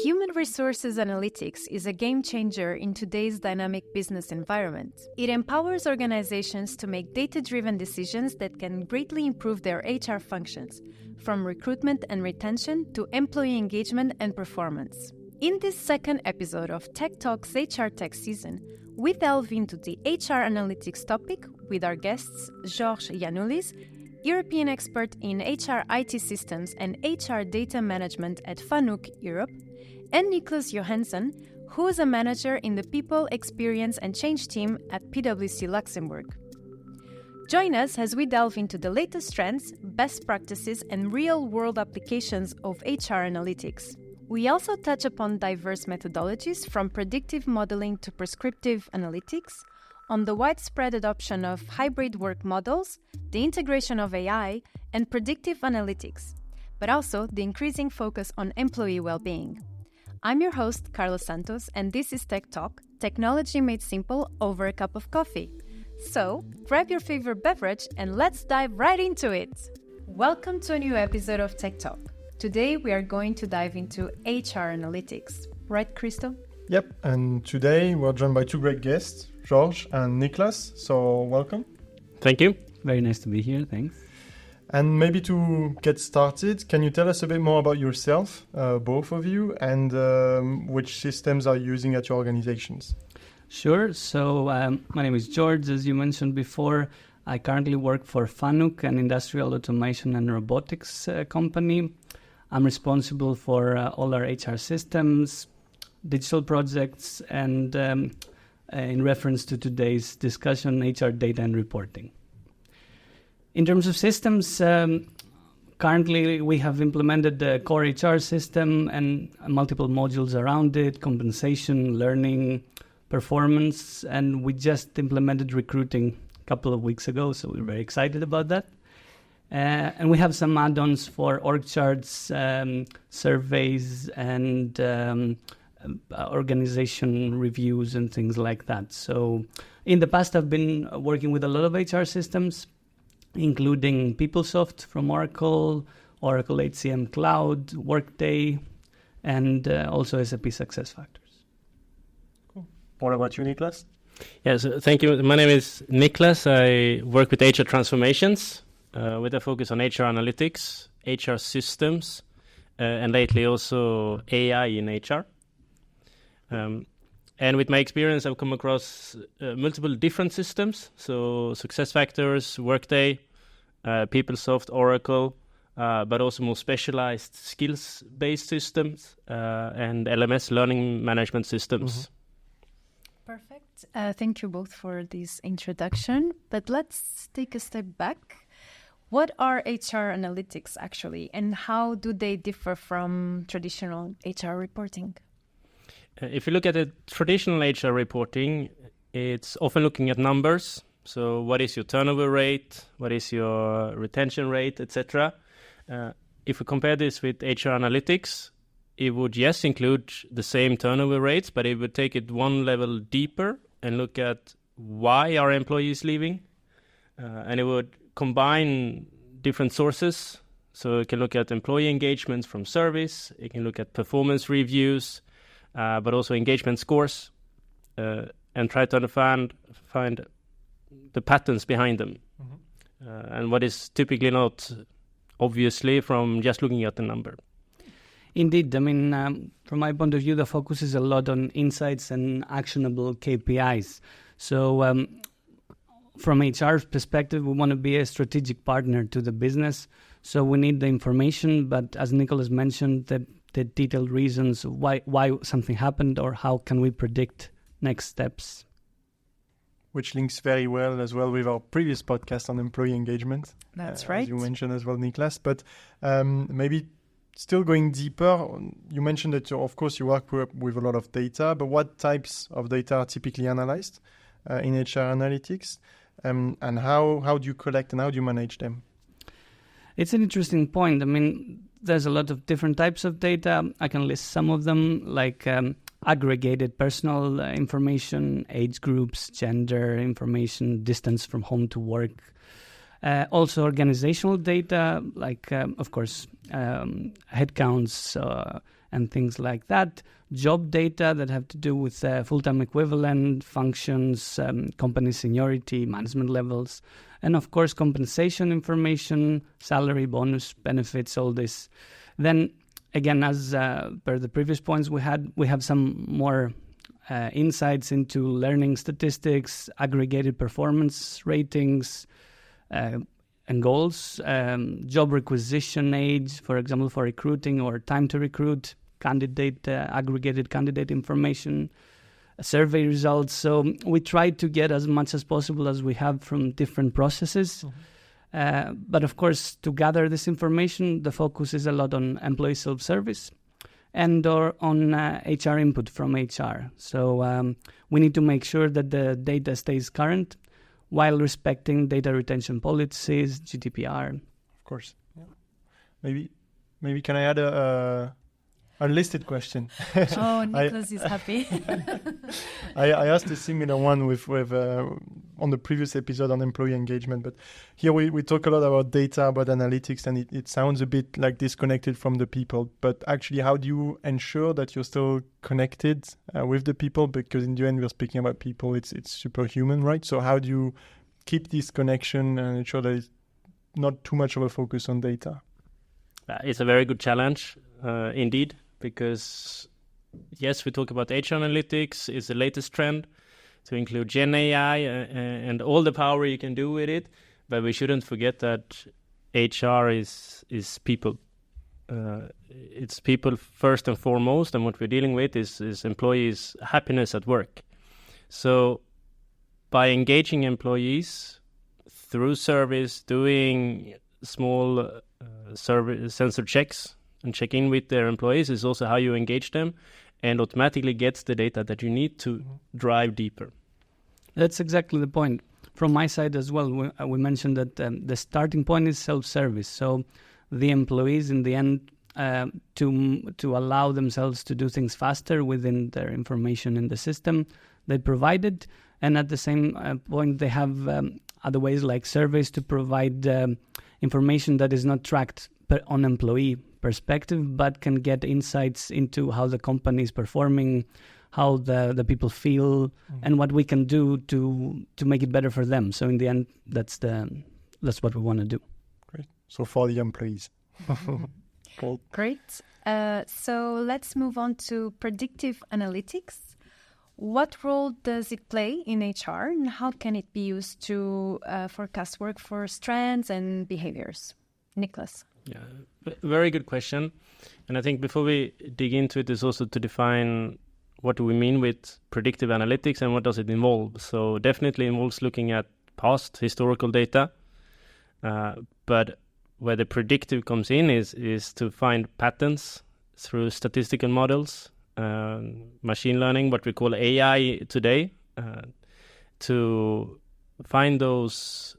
Human resources analytics is a game changer in today's dynamic business environment. It empowers organizations to make data-driven decisions that can greatly improve their HR functions, from recruitment and retention to employee engagement and performance. In this second episode of TechTalk's HR Tech season, we delve into the HR analytics topic with our guests George Giannoulis, European expert in HR IT systems and HR data management at FANUC Europe, and Niklas Johansson, who is a manager in the People, Experience and Change team at PwC Luxembourg. Join us as we delve into the latest trends, best practices, and real-world applications of HR analytics. We also touch upon diverse methodologies from predictive modeling to prescriptive analytics, on the widespread adoption of hybrid work models, the integration of AI, and predictive analytics, but also the increasing focus on employee well-being. I'm your host, Carlos Santos, and this is Tech Talk, technology made simple over a cup of coffee. So, grab your favorite beverage and let's dive right into it! Welcome to a new episode of Tech Talk. Today we are going to dive into HR analytics. Right, Christo? Yep, and today we're joined by two great guests, George and Niklas, so welcome. Thank you. Very nice to be here, thanks. And maybe to get started, can you tell us a bit more about yourself, both of you, and which systems are you using at your organizations? Sure, so my name is George, as you mentioned before. I currently work for FANUC, an industrial automation and robotics company. I'm responsible for all our HR systems, digital projects, and in reference to today's discussion, HR data and reporting. In terms of systems, currently we have implemented the core HR system and multiple modules around it, compensation, learning, performance, and we just implemented recruiting a couple of weeks ago, so we're very excited about that. And we have some add-ons for org charts, surveys, and organization reviews and things like that. So in the past, I've been working with a lot of HR systems, including PeopleSoft from Oracle, Oracle HCM Cloud, Workday, and also SAP SuccessFactors. Cool. What about you, Niklas? Yes, thank you. My name is Niklas. I work with HR transformations with a focus on HR analytics, HR systems, and lately also AI in HR. And with my experience, I've come across multiple different systems, so SuccessFactors, Workday, PeopleSoft, Oracle, but also more specialized skills-based systems and LMS, learning management systems. Mm-hmm. Perfect. Thank you both for this introduction, but let's take a step back. What are HR analytics actually, and how do they differ from traditional HR reporting? If you look at the traditional HR reporting, it's often looking at numbers. So what is your turnover rate? What is your retention rate, etc.? If we compare this with HR analytics, it would, yes, include the same turnover rates, but it would take it one level deeper and look at why are employees leaving. And it would combine different sources. So it can look at employee engagements from surveys. It can look at performance reviews, but also engagement scores, and try to find the patterns behind them. Mm-hmm. And what is typically not obviously from just looking at the number. Indeed, I mean, from my point of view, the focus is a lot on insights and actionable KPIs. So from HR's perspective, we want to be a strategic partner to the business. So we need the information, but as Nicholas mentioned, the detailed reasons why something happened or how can we predict next steps. Which links very well as well with our previous podcast on employee engagement. That's right. As you mentioned as well, Niklas. But maybe still going deeper, you mentioned that, of course, you work with a lot of data, but what types of data are typically analyzed in HR analytics? And how do you collect and how do you manage them? It's an interesting point. I mean, there's a lot of different types of data. I can list some of them, like aggregated personal information, age groups, gender information, distance from home to work. Also organizational data, like, of course, headcounts and things like that. Job data that have to do with full-time equivalent, functions, company seniority, management levels, and of course compensation information, salary, bonus, benefits, all this. Then again, as per the previous points we have some more insights into learning statistics, aggregated performance ratings, and goals, job requisition age, for example, for recruiting, or time to recruit, candidate, aggregated candidate information, survey results. So we try to get as much as possible as we have from different processes. But of course, to gather this information, the focus is a lot on employee self-service and or on HR input from HR. So we need to make sure that the data stays current while respecting data retention policies, GDPR. Of course. Yeah. Maybe can I add a unlisted question? Oh, Niklas is happy. I asked a similar one with on the previous episode on employee engagement, but here we talk a lot about data, about analytics, and it sounds a bit like disconnected from the people. But actually, how do you ensure that you're still connected with the people? Because in the end, we're speaking about people. It's superhuman, right? So how do you keep this connection and ensure that it's not too much of a focus on data? It's a very good challenge, indeed. Because, yes, we talk about HR analytics, it's the latest trend to include Gen AI and all the power you can do with it. But we shouldn't forget that HR is people. It's people first and foremost, and what we're dealing with is employees' happiness at work. So by engaging employees through service, doing small sensor checks, and check in with their employees is also how you engage them, and automatically gets the data that you need to drive deeper. That's exactly the point. From my side as well, we mentioned that the starting point is self-service. So the employees in the end to allow themselves to do things faster within their information in the system they provided, and at the same point they have other ways like surveys to provide information that is not tracked on employee perspective, but can get insights into how the company is performing, how the people feel, and what we can do to make it better for them. So in the end, that's what we want to do. Great. So for the employees. Cool. Great. So let's move on to predictive analytics. What role does it play in HR, and how can it be used to forecast workforce trends and behaviors? Niklas. Yeah, very good question. And I think before we dig into it is also to define what do we mean with predictive analytics and what does it involve. So definitely involves looking at past historical data, but where the predictive comes in is to find patterns through statistical models, machine learning, what we call AI today, to find those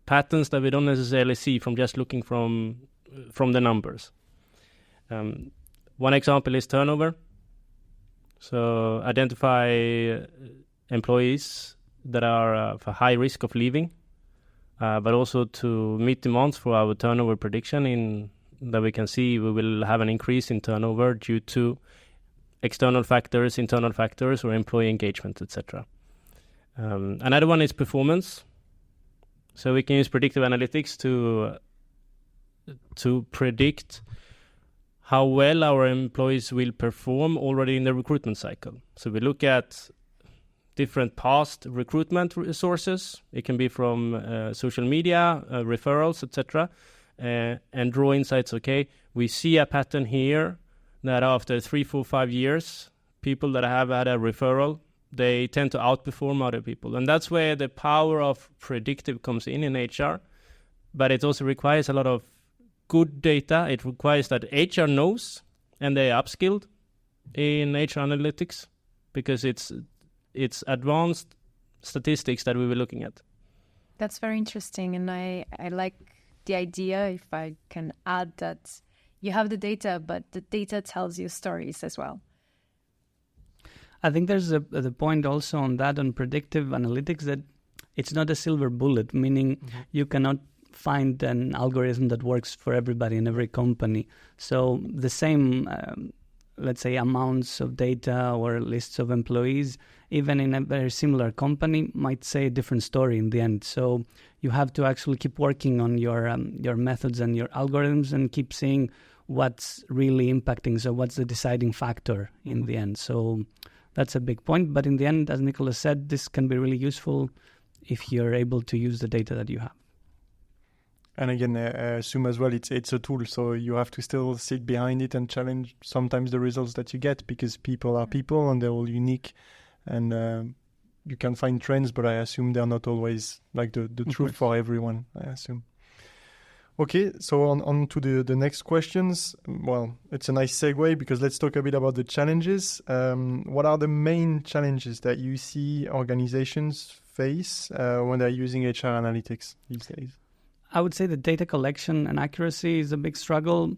patterns that we don't necessarily see from just looking from the numbers. One example is turnover. So identify employees that are for high risk of leaving, but also to meet demands for our turnover prediction in that we can see we will have an increase in turnover due to external factors, internal factors, or employee engagement, etc. Another one is performance. So we can use predictive analytics to predict how well our employees will perform already in the recruitment cycle. So we look at different past recruitment sources. It can be from social media, referrals, etc., and draw insights. Okay, we see a pattern here that after 3, 4, 5 years, people that have had a referral, they tend to outperform other people. And that's where the power of predictive comes in HR. But it also requires a lot of good data. It requires that HR knows and they are upskilled in HR analytics, because it's advanced statistics that we were looking at. That's very interesting. And I like the idea, if I can add, that you have the data, but the data tells you stories as well. I think there's the point also on that, on predictive analytics, that it's not a silver bullet, meaning you cannot find an algorithm that works for everybody in every company. So the same, let's say, amounts of data or lists of employees, even in a very similar company, might say a different story in the end. So you have to actually keep working on your methods and your algorithms and keep seeing what's really impacting. So what's the deciding factor in the end? So that's a big point. But in the end, as Niklas said, this can be really useful if you're able to use the data that you have. And again, I assume as well it's a tool, so you have to still sit behind it and challenge sometimes the results that you get, because people are people and they're all unique, and you can find trends, but I assume they're not always like the truth for everyone, I assume. Okay, so on to the next questions. Well, it's a nice segue, because let's talk a bit about the challenges. What are the main challenges that you see organizations face when they're using HR analytics these days? I would say the data collection and accuracy is a big struggle.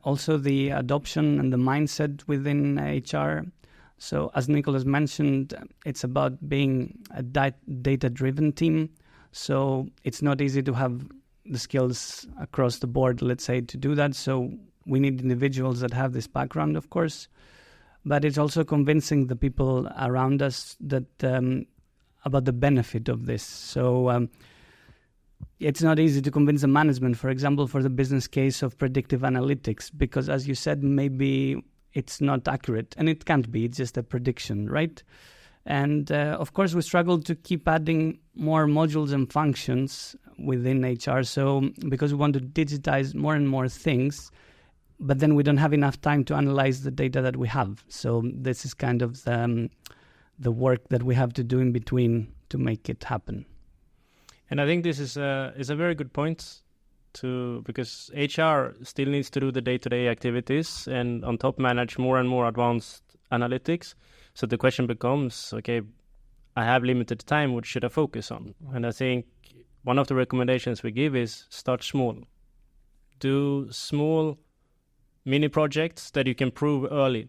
Also the adoption and the mindset within HR. So as Niklas mentioned, it's about being a data-driven team. So it's not easy to have the skills across the board, let's say, to do that. So we need individuals that have this background, of course. But it's also convincing the people around us that about the benefit of this. So it's not easy to convince the management, for example, for the business case of predictive analytics, because as you said, maybe it's not accurate, and it can't be, it's just a prediction, right? And of course, we struggle to keep adding more modules and functions within HR. So because we want to digitize more and more things, but then we don't have enough time to analyze the data that we have. So this is kind of the work that we have to do in between to make it happen. And I think this is a very good point, because HR still needs to do the day-to-day activities and on top manage more and more advanced analytics. So the question becomes, okay, I have limited time, what should I focus on? And I think one of the recommendations we give is start small. Do small mini projects that you can prove early.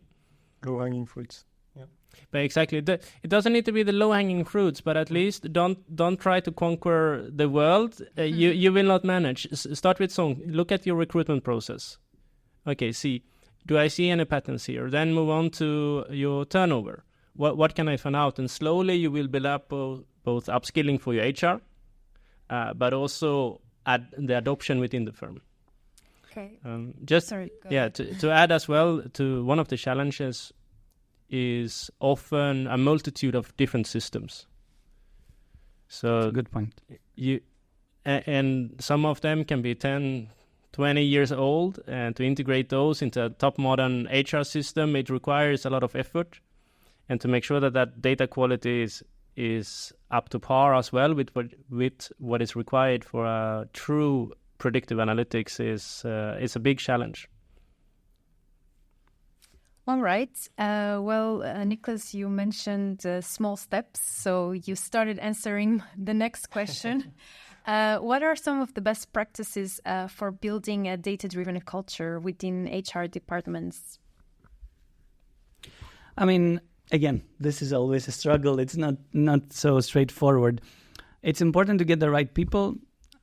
Low-hanging fruits. But exactly, it doesn't need to be the low-hanging fruits, but at least don't try to conquer the world. You will not manage. Start with some. Look at your recruitment process. Okay, do I see any patterns here? Then move on to your turnover. What can I find out? And slowly you will build up both upskilling for your HR, but also add the adoption within the firm. Okay. To add as well to one of the challenges is often a multitude of different systems. So that's a good point. And some of them can be 10, 20 years old, and to integrate those into a top modern HR system, it requires a lot of effort. And to make sure that data quality is up to par as well with what is required for a true predictive analytics is a big challenge. All right. Niklas, you mentioned small steps, so you started answering the next question. What are some of the best practices for building a data-driven culture within HR departments? I mean, again, this is always a struggle. It's not so straightforward. It's important to get the right people.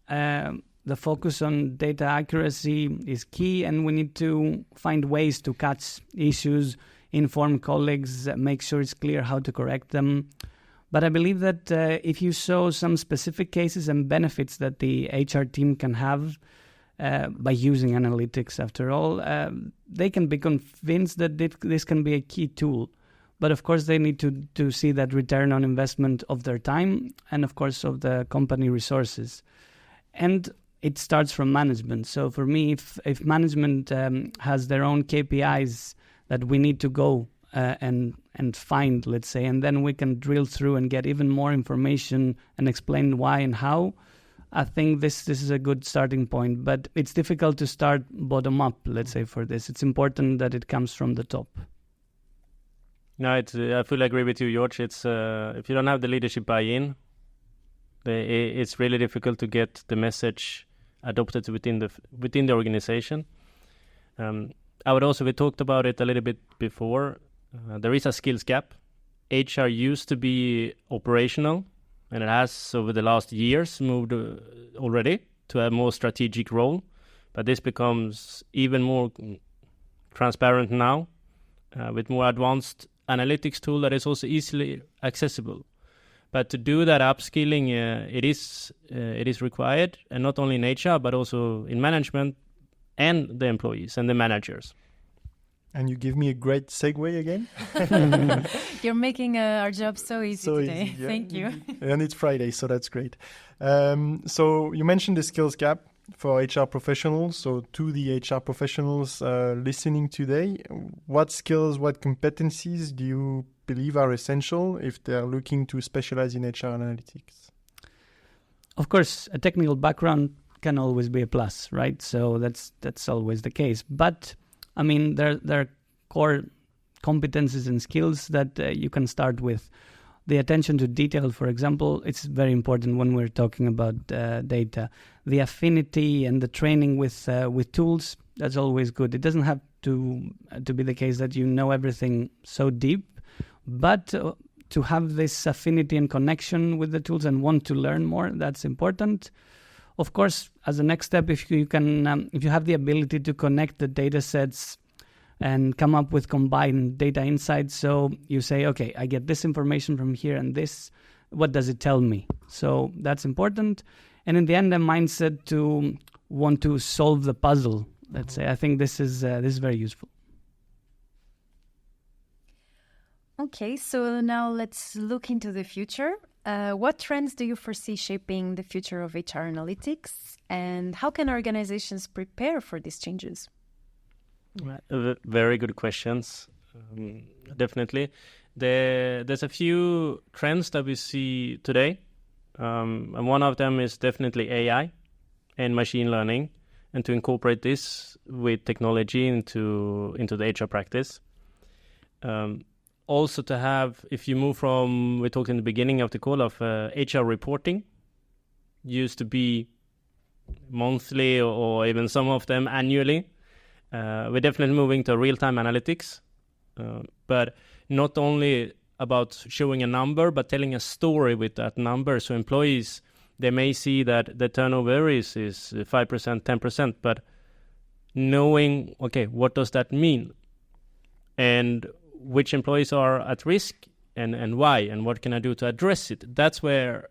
The focus on data accuracy is key, and we need to find ways to catch issues, inform colleagues, make sure it's clear how to correct them. But I believe that if you show some specific cases and benefits that the HR team can have by using analytics, after all, they can be convinced that this can be a key tool. But of course, they need to see that return on investment of their time and, of course, of the company resources. And it starts from management. So for me, if management has their own KPIs that we need to go and find, let's say, and then we can drill through and get even more information and explain why and how, I think this is a good starting point. But it's difficult to start bottom up, let's say, for this. It's important that it comes from the top. No, I fully agree with you, George. It's if you don't have the leadership buy-in, it's really difficult to get the message adopted within the organization. I would also, we talked about it a little bit before. There is a skills gap. HR used to be operational, and it has over the last years moved already to a more strategic role. But this becomes even more transparent now with more advanced analytics tool that is also easily accessible. But to do that upskilling, it is required, and not only in HR but also in management and the employees and the managers. And you give me a great segue again. You're making our job so easy today. Easy, yeah. Thank you. And it's Friday, so that's great. So you mentioned the skills gap for HR professionals. So to the HR professionals listening today, what skills, what competencies do you believe are essential if they're looking to specialize in HR analytics? Of course, a technical background can always be a plus, right? So that's always the case. But I mean, there are core competencies and skills that you can start with. The attention to detail, for example, it's very important when we're talking about data. The affinity and the training with tools, that's always good. It doesn't have to be the case that you know everything so deep, but to have this affinity and connection with the tools and want to learn more, that's important. Of course, as a next step, if you have the ability to connect the data sets and come up with combined data insights, so you say, okay, I get this information from here and this, what does it tell me? So that's important. And in the end, a mindset to want to solve the puzzle, let's say. I think this is very useful. Okay, so now let's look into the future. What trends do you foresee shaping the future of HR analytics, and how can organizations prepare for these changes? Very good questions. Definitely. There's a few trends that we see today. And one of them is definitely AI and machine learning, and to incorporate this with technology into the HR practice. Also to have, if you move from, we talked in the beginning of the call of HR reporting, used to be monthly or even some of them annually. We're definitely moving to real-time analytics, but not only about showing a number, but telling a story with that number. So employees, they may see that the turnover is 5%, 10%, but knowing, okay, what does that mean? And which employees are at risk and why, and what can I do to address it? That's where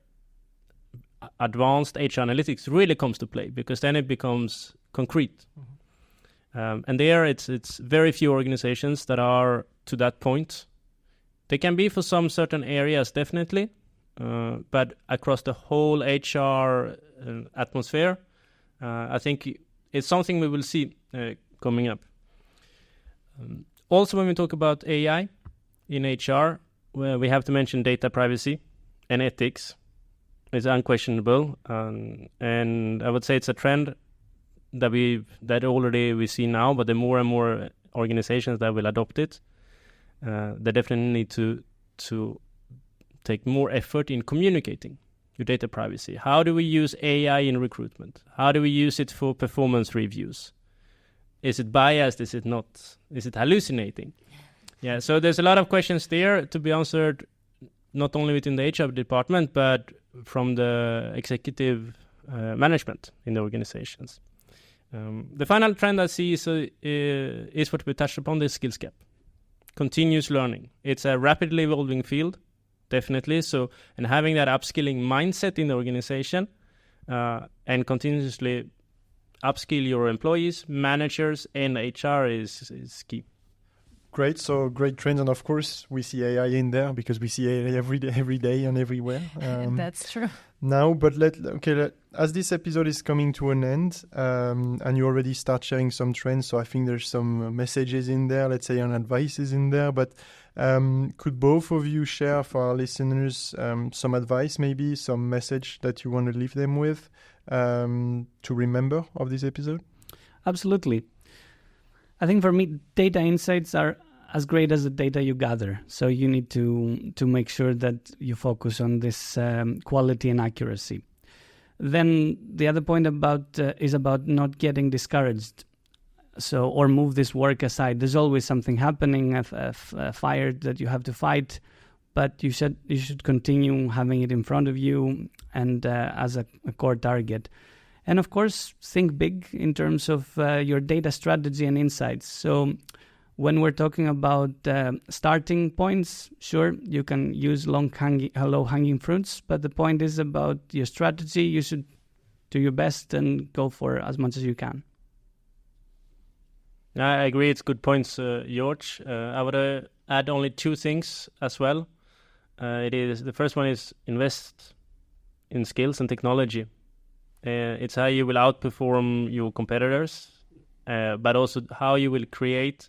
advanced HR analytics really comes to play, because then it becomes concrete. Mm-hmm. And there it's very few organizations that are to that point. They can be for some certain areas, definitely, but across the whole HR atmosphere, I think it's something we will see coming up. Also, when we talk about AI in HR, well, we have to mention data privacy and ethics. It's unquestionable, and I would say it's a trend that already we see now, but the more and more organizations that will adopt it, they definitely need to take more effort in communicating your data privacy. How do we use AI in recruitment? How do we use it for performance reviews? Is it biased? Is it not? Is it hallucinating? Yeah, so there's a lot of questions there to be answered, not only within the HR department, but from the executive management in the organizations. The final trend I see is what we touched upon, the skills gap. Continuous learning. It's a rapidly evolving field, definitely. So, and having that upskilling mindset in the organization and continuously upskill your employees, managers, and HR is key. Great. So great trends, and of course we see AI in there because we see AI every day and everywhere. That's true. Now, but as this episode is coming to an end, and you already start sharing some trends, so I think there's some messages in there, let's say, and advices in there. But could both of you share for our listeners some advice, maybe some message that you want to leave them with to remember of this episode? Absolutely. I think for me, data insights are as great as the data you gather. So you need to make sure that you focus on this quality and accuracy. Then the other point is about not getting discouraged. So, or move this work aside. There's always something happening, a fire that you have to fight. but you should continue having it in front of you and as a core target. And of course, think big in terms of your data strategy and insights. So when we're talking about starting points, sure, you can use low-hanging fruits, but the point is about your strategy. You should do your best and go for as much as you can. I agree. It's good points, George. I would add only two things as well. The first one is invest in skills and technology. It's how you will outperform your competitors, but also how you will create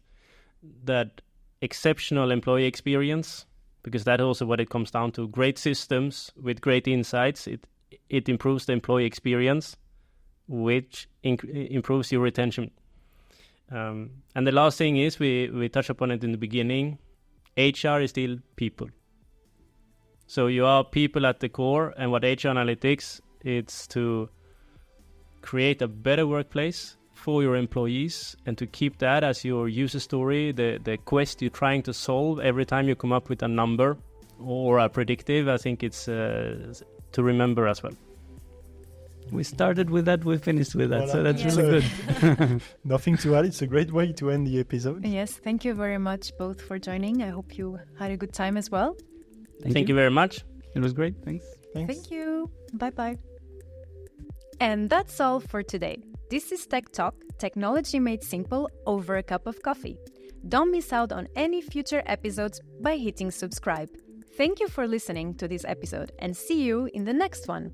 that exceptional employee experience, because that's also what it comes down to. Great systems with great insights, it improves the employee experience, which improves your retention. And the last thing is, we touched upon it in the beginning, HR is still people. So you are people at the core, and what HR analytics, it's to create a better workplace for your employees and to keep that as your user story, the quest you're trying to solve every time you come up with a number or a predictive. I think it's to remember as well. We started with that, we finished with that, Voilà. so that's Yes. really good. Nothing to add. It's a great way to end the episode. Yes, thank you very much both for joining. I hope you had a good time as well. Thank you very much. It was great, thanks. Thanks. Thank you. Bye-bye. And that's all for today. This is TechTalk, technology made simple over a cup of coffee. Don't miss out on any future episodes by hitting subscribe. Thank you for listening to this episode and see you in the next one.